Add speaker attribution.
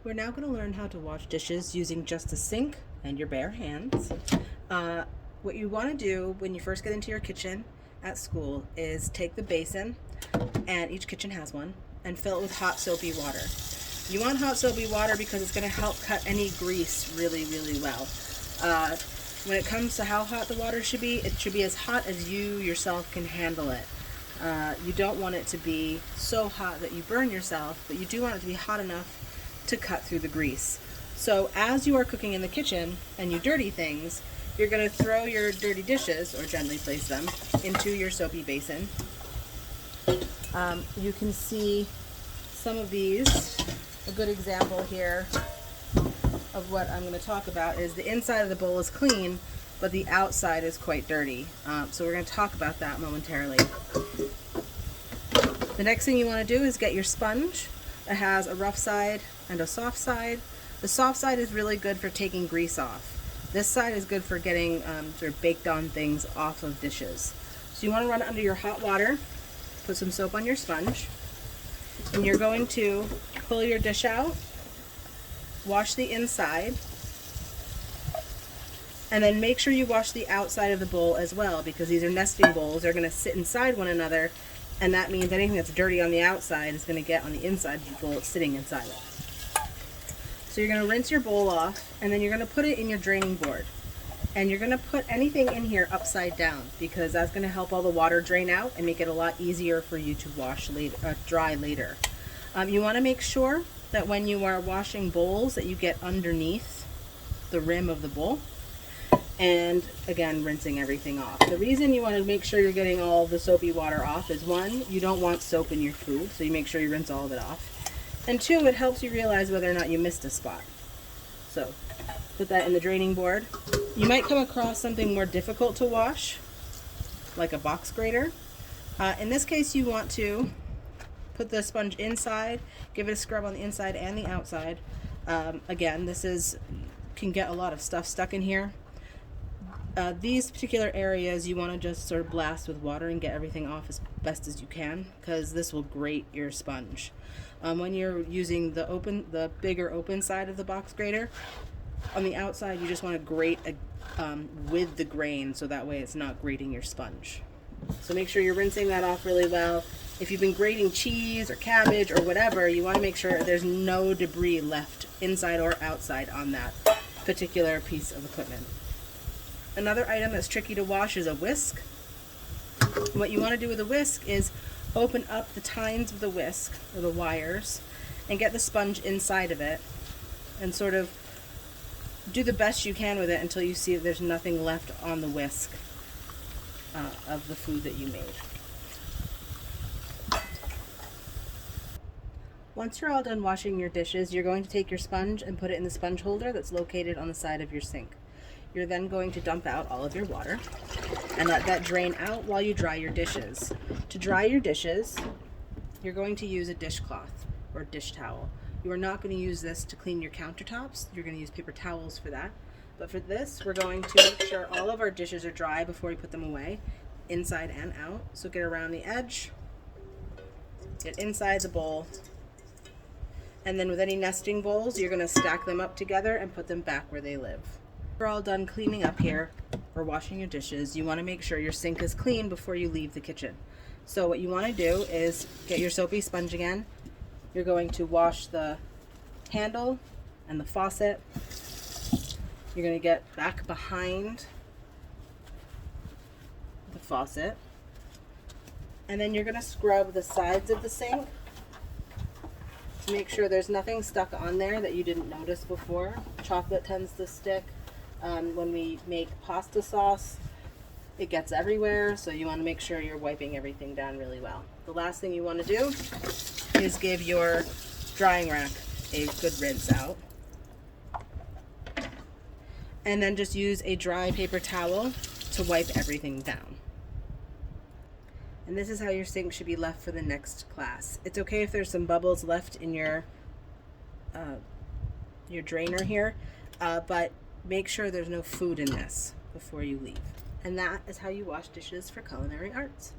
Speaker 1: We're now going to learn how to wash dishes using just a sink and your bare hands. What you want to do when you first get into your kitchen at school is take the basin, and each kitchen has one, and fill it with hot soapy water. You want hot soapy water because it's going to help cut any grease really, really well. When it comes to how hot the water should be, it should be as hot as you yourself can handle it. You don't want it to be so hot that you burn yourself, but you do want it to be hot enough to cut through the grease. So as you are cooking in the kitchen and you dirty things, you're going to throw your dirty dishes, or gently place them, into your soapy basin. You can see some of these. A good example here of what I'm going to talk about is the inside of the bowl is clean, but the outside is quite dirty. So we're going to talk about that momentarily. The next thing you want to do is get your sponge. It has a rough side and a soft side. The soft side is really good for taking grease off. This side is good for getting sort of baked on things off of dishes. So you want to run it under your hot water, put some soap on your sponge, and you're going to pull your dish out, wash the inside, and then make sure you wash the outside of the bowl as well, because these are nesting bowls. They're going to sit inside one another, and that means anything that's dirty on the outside is going to get on the inside of the bowl it's sitting inside of. So you're going to rinse your bowl off, and then you're going to put it in your draining board. And you're going to put anything in here upside down, because that's going to help all the water drain out and make it a lot easier for you to wash later, dry later. You want to make sure that when you are washing bowls that you get underneath the rim of the bowl. And again, rinsing everything off. The reason you want to make sure you're getting all the soapy water off is, one, you don't want soap in your food, so you make sure you rinse all of it off. And two, it helps you realize whether or not you missed a spot. So put that in the draining board. You might come across something more difficult to wash, like a box grater. In this case, you want to put the sponge inside, give it a scrub on the inside and the outside. Again, can get a lot of stuff stuck in here. These particular areas you want to just sort of blast with water and get everything off as best as you can, because this will grate your sponge. When you're using the bigger open side of the box grater, on the outside you just want to grate with the grain, so that way it's not grating your sponge. So make sure you're rinsing that off really well. If you've been grating cheese or cabbage or whatever, you want to make sure there's no debris left inside or outside on that particular piece of equipment. Another item that's tricky to wash is a whisk. What you want to do with a whisk is open up the tines of the whisk, or the wires, and get the sponge inside of it, and sort of do the best you can with it until you see that there's nothing left on the whisk of the food that you made. Once you're all done washing your dishes, you're going to take your sponge and put it in the sponge holder that's located on the side of your sink. You're then going to dump out all of your water and let that drain out while you dry your dishes. To dry your dishes, you're going to use a dishcloth or dish towel. You are not going to use this to clean your countertops. You're going to use paper towels for that. But for this, we're going to make sure all of our dishes are dry before we put them away, inside and out. So get around the edge, get inside the bowl, and then with any nesting bowls, you're going to stack them up together and put them back where they live. You're all done cleaning up here or washing your dishes. You want to make sure your sink is clean before you leave the kitchen. So what you want to do is get your soapy sponge again. You're going to wash the handle and the faucet. You're going to get back behind the faucet, and then you're going to scrub the sides of the sink to make sure there's nothing stuck on there that you didn't notice before. Chocolate tends to stick. When we make pasta sauce, it gets everywhere, so you want to make sure you're wiping everything down really well. The last thing you want to do is give your drying rack a good rinse out. And then just use a dry paper towel to wipe everything down. And this is how your sink should be left for the next class. It's okay if there's some bubbles left in your drainer here, but make sure there's no food in this before you leave. And that is how you wash dishes for culinary arts.